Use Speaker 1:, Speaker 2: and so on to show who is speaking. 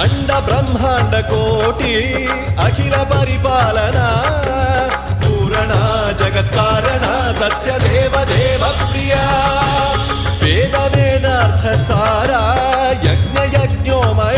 Speaker 1: అండ బ్రహ్మాండ కోటి అఖిల పరిపాలన పూరణ జగత్కారణ సత్యదేవ దేవ ప్రియ వేద వేదార్థ సారా యజ్ఞ యజ్ఞోమయ